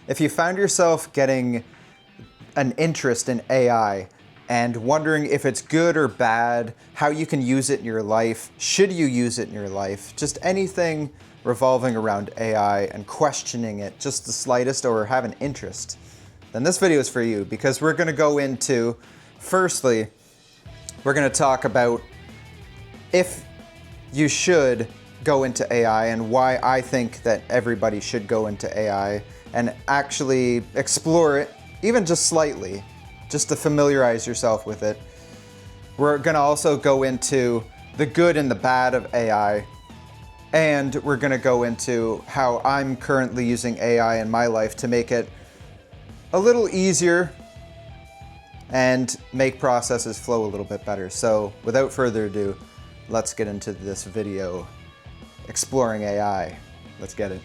If you found yourself getting an interest in AI and wondering if it's good or bad, how you can use it in your life, should you use it in your life, just anything revolving around AI and questioning it just the slightest or have an interest, then this video is for you, because we're going to go into, firstly, we're going to talk about if you should go into AI and why I think that everybody should go into AI and actually explore it, even just slightly, just to familiarize yourself with it. We're going to also go into the good and the bad of AI, and we're going to go into how I'm currently using AI in my life to make it a little easier and make processes flow a little bit better. So without further ado, let's get into this video exploring AI. Let's get it.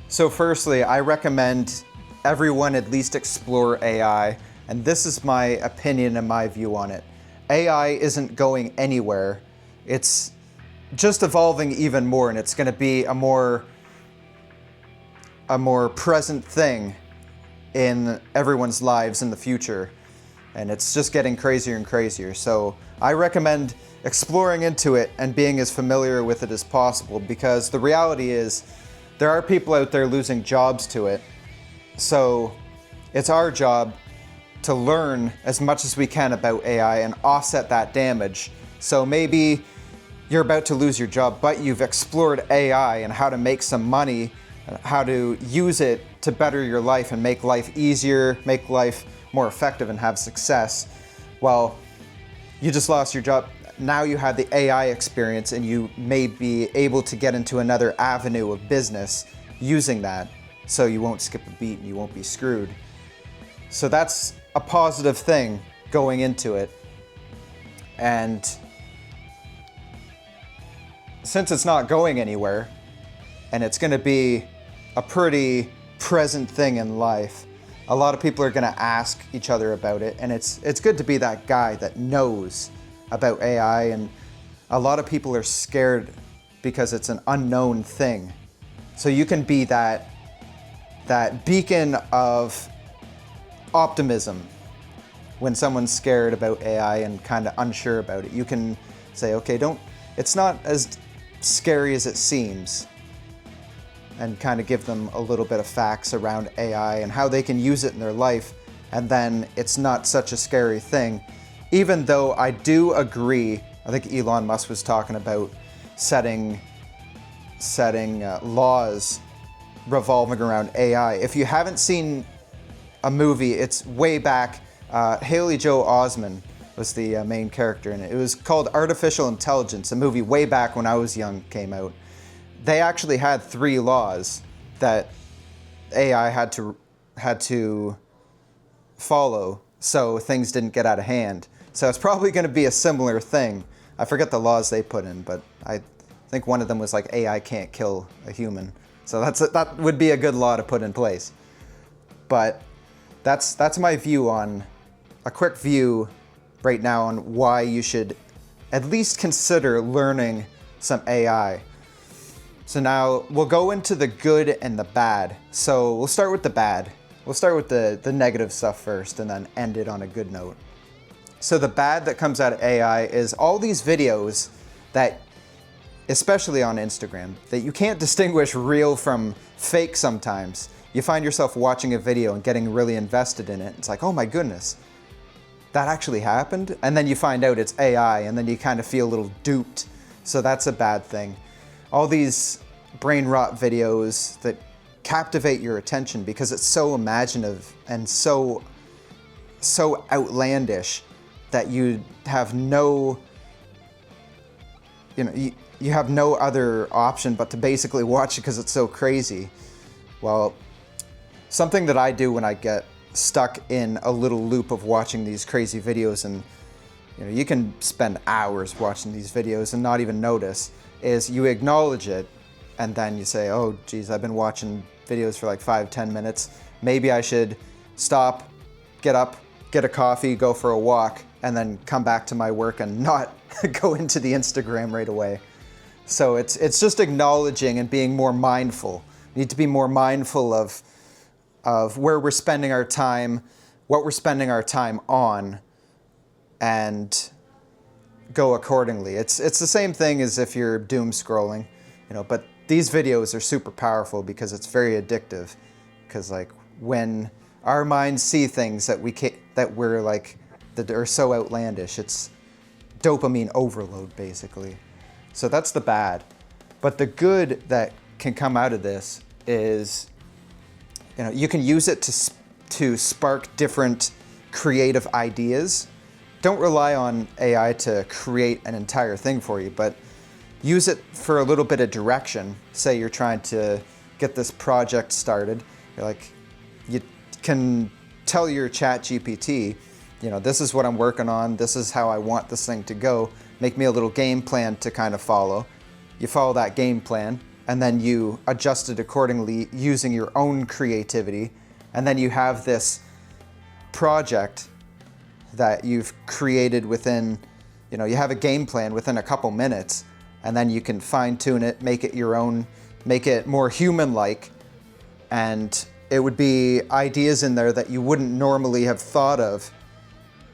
So firstly, I recommend everyone at least explore AI, and this is my opinion and my view on it. AI isn't going anywhere. It's just evolving even more, and it's going to be a more present thing in everyone's lives in the future. And it's just getting crazier and crazier. So I recommend exploring into it and being as familiar with it as possible, because the reality is there are people out there losing jobs to it. So it's our job to learn as much as we can about AI and offset that damage. So maybe you're about to lose your job, but you've explored AI and how to make some money, how to use it to better your life and make life easier, make life more effective and have success. Well, you just lost your job. Now you have the AI experience, and you may be able to get into another avenue of business using that, so you won't skip a beat and you won't be screwed. So that's a positive thing going into it. And since it's not going anywhere, and it's going to be a pretty present thing in life, a lot of people are going to ask each other about it, and it's good to be that guy that knows about AI. And a lot of people are scared because it's an unknown thing. So you can be that beacon of optimism when someone's scared about AI and kind of unsure about it. You can say, okay, it's not as scary as it seems, and kind of give them a little bit of facts around AI and how they can use it in their life, and then it's not such a scary thing. Even though I do agree, I think Elon Musk was talking about setting laws revolving around AI. If you haven't seen a movie, it's way back. Haley Joel Osment was the main character in it. It was called Artificial Intelligence, a movie way back when I was young, came out. They actually had 3 laws that AI had to follow so things didn't get out of hand. So it's probably going to be a similar thing. I forget the laws they put in, but I think one of them was like AI can't kill a human. So that would be a good law to put in place. But that's my view on, a quick view right now on why you should at least consider learning some AI. So now we'll go into the good and the bad. So we'll start with the bad. We'll start with the negative stuff first and then end it on a good note. So the bad that comes out of AI is all these videos that, especially on Instagram, that you can't distinguish real from fake sometimes. You find yourself watching a video and getting really invested in it. It's like, oh my goodness, that actually happened? And then you find out it's AI, and then you kind of feel a little duped. So that's a bad thing. All these brain rot videos that captivate your attention because it's so imaginative and so outlandish that you have no, you have no other option but to basically watch it because it's so crazy. Well, something that I do when I get stuck in a little loop of watching these crazy videos, and you can spend hours watching these videos and not even notice, is you acknowledge it, and then you say, oh geez, I've been watching videos for like 5-10 minutes. Maybe I should stop, get up, get a coffee, go for a walk, and then come back to my work and not go into the Instagram right away. So it's just acknowledging and being more mindful. You need to be more mindful of of where we're spending our time, what we're spending our time on, and go accordingly. It's the same thing as if you're doom scrolling, but these videos are super powerful because it's very addictive. Because like when our minds see things that that are so outlandish, it's dopamine overload basically. So that's the bad. But the good that can come out of this is, you can use it to spark different creative ideas. Don't rely on AI to create an entire thing for you, but use it for a little bit of direction. Say you're trying to get this project started. You can tell your ChatGPT, this is what I'm working on. This is how I want this thing to go. Make me a little game plan to kind of follow. You follow that game plan, and then you adjust it accordingly using your own creativity. And then you have this project that you've created within, you have a game plan within a couple minutes, and then you can fine tune it, make it your own, make it more human-like, and it would be ideas in there that you wouldn't normally have thought of.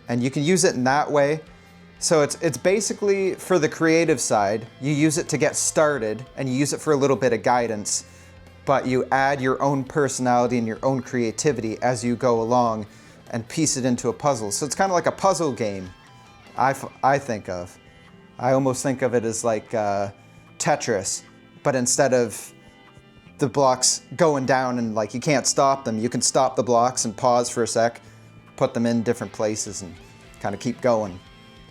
And you can use it in that way. So it's basically for the creative side. You use it to get started, and you use it for a little bit of guidance, but you add your own personality and your own creativity as you go along and piece it into a puzzle. So it's kind of like a puzzle game, I think of. I almost think of it as like Tetris, but instead of the blocks going down and like you can't stop them, you can stop the blocks and pause for a sec, put them in different places and kind of keep going.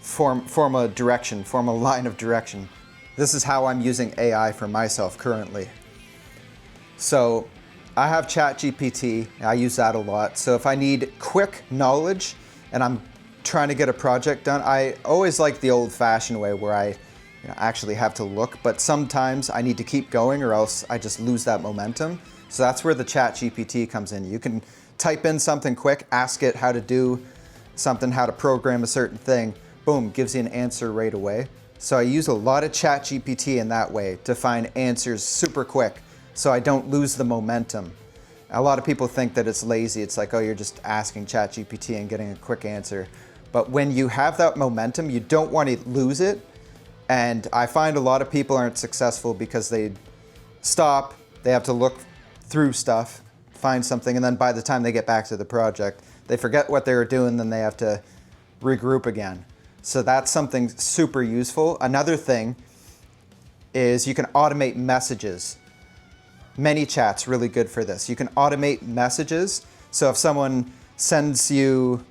Form a direction, form a line of direction. This is how I'm using AI for myself currently. So I have ChatGPT, I use that a lot. So if I need quick knowledge and I'm trying to get a project done, I always like the old-fashioned way where I actually have to look, but sometimes I need to keep going or else I just lose that momentum. So that's where the ChatGPT comes in. You can type in something quick, ask it how to do something, how to program a certain thing, boom, gives you an answer right away. So I use a lot of ChatGPT in that way to find answers super quick so I don't lose the momentum. A lot of people think that it's lazy. It's like, oh, you're just asking ChatGPT and getting a quick answer. But when you have that momentum, you don't want to lose it. And I find a lot of people aren't successful because they stop, they have to look through stuff, find something, and then by the time they get back to the project, they forget what they were doing, then they have to regroup again. So that's something super useful. Another thing is you can automate messages. ManyChat's really good for this. You can automate messages. So if someone sends you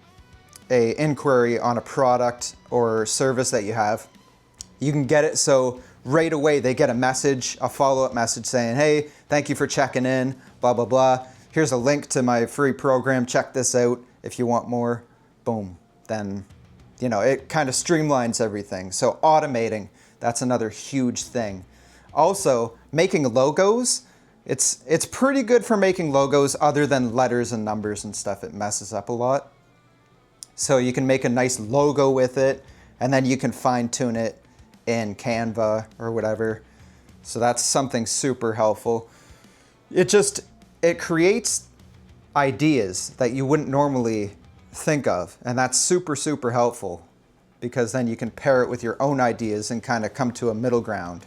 an inquiry on a product or service that you have, you can get it so right away they get a message, a follow-up message saying, hey, thank you for checking in, blah, blah, blah. Here's a link to my free program. Check this out if you want more. Boom. Then, it kind of streamlines everything. So automating, that's another huge thing. Also, making logos. It's pretty good for making logos other than letters and numbers and stuff. It messes up a lot. So you can make a nice logo with it, and then you can fine tune it in Canva or whatever. So that's something super helpful. It creates ideas that you wouldn't normally think of, and that's super, super helpful because then you can pair it with your own ideas and kind of come to a middle ground.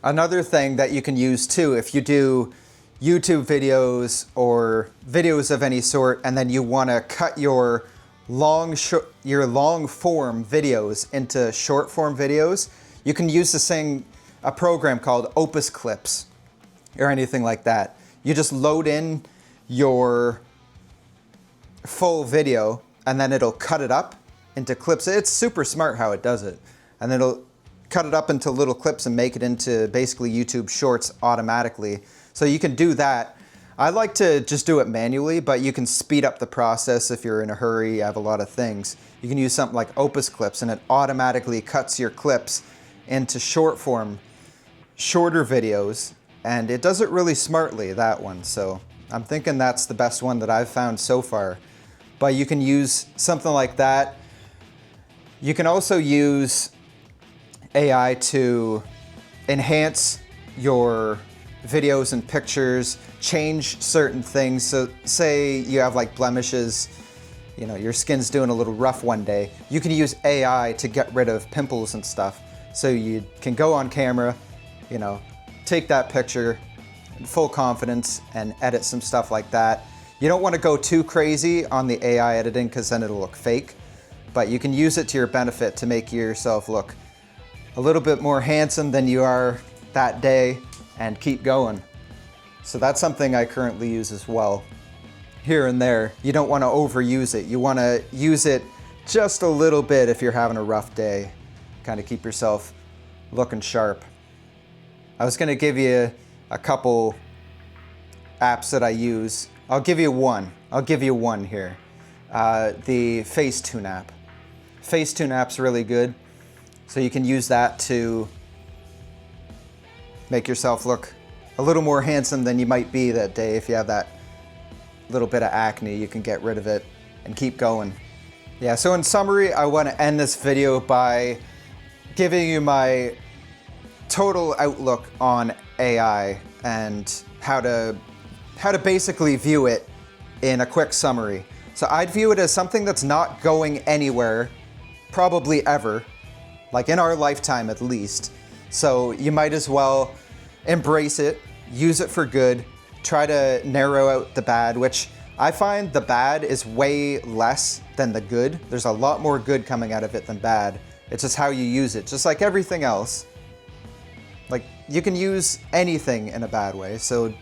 Another thing that you can use too, if you do YouTube videos or videos of any sort, and then you want to cut your long form videos into short form videos, you can use a program called Opus Clips or anything like that. You just load in your full video and then it'll cut it up into clips. It's super smart how it does it. And then it'll cut it up into little clips and make it into basically YouTube Shorts automatically. So you can do that. I like to just do it manually, but you can speed up the process if you're in a hurry, you have a lot of things. You can use something like Opus Clips and it automatically cuts your clips into short form, shorter videos, and it does it really smartly, that one. So I'm thinking that's the best one that I've found so far. But you can use something like that. You can also use AI to enhance your videos and pictures, change certain things. So say you have like blemishes, you know, your skin's doing a little rough one day, you can use AI to get rid of pimples and stuff. So you can go on camera, you know, take that picture in full confidence and edit some stuff like that. You don't want to go too crazy on the AI editing because then it'll look fake, but you can use it to your benefit to make yourself look a little bit more handsome than you are that day and keep going. So that's something I currently use as well. Here and there, you don't want to overuse it. You want to use it just a little bit if you're having a rough day. Kind of keep yourself looking sharp. I was going to give you a couple apps that I use. I'll give you one. I'll give you one here. The Facetune app. Facetune app's really good. So you can use that to make yourself look a little more handsome than you might be that day. If you have that little bit of acne, you can get rid of it and keep going. Yeah, so in summary, I want to end this video by giving you my total outlook on AI and how to basically view it in a quick summary. So I'd view it as something that's not going anywhere, probably ever, like in our lifetime at least. So you might as well embrace it, use it for good, try to narrow out the bad, which I find the bad is way less than the good. There's a lot more good coming out of it than bad. It's just how you use it, just like everything else. Like, you can use anything in a bad way, so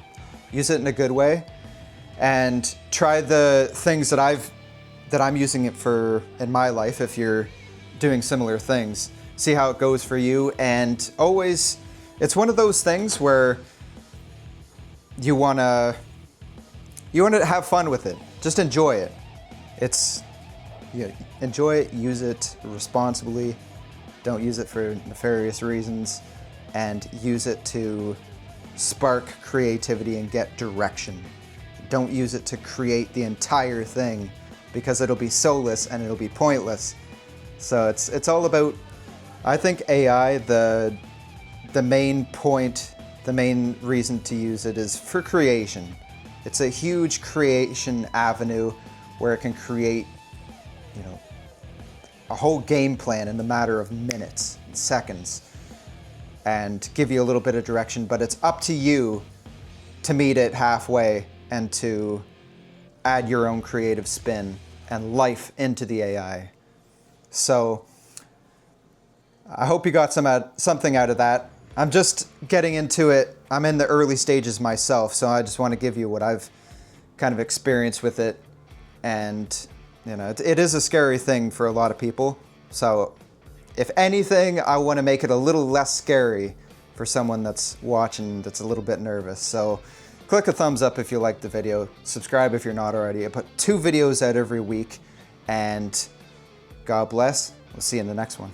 use it in a good way and try the things that I'm using it for in my life if you're doing similar things. See how it goes for you, and always, it's one of those things where you wanna have fun with it. Just enjoy it. Enjoy it, use it responsibly. Don't use it for nefarious reasons, and use it to spark creativity and get direction. Don't use it to create the entire thing because it'll be soulless and it'll be pointless. So it's all about, I think AI, the main point, the main reason to use it is for creation. It's a huge creation avenue where it can create, you know, a whole game plan in the matter of minutes, seconds, and give you a little bit of direction, but it's up to you to meet it halfway and to add your own creative spin and life into the AI. So I hope you got something out of that. I'm just getting into it. I'm in the early stages myself, so I just want to give you what I've kind of experienced with it. And, you know, it is a scary thing for a lot of people. So if anything, I want to make it a little less scary for someone that's watching that's a little bit nervous. So click a thumbs up if you liked the video. Subscribe if you're not already. I put 2 videos out every week, and God bless. We'll see you in the next one.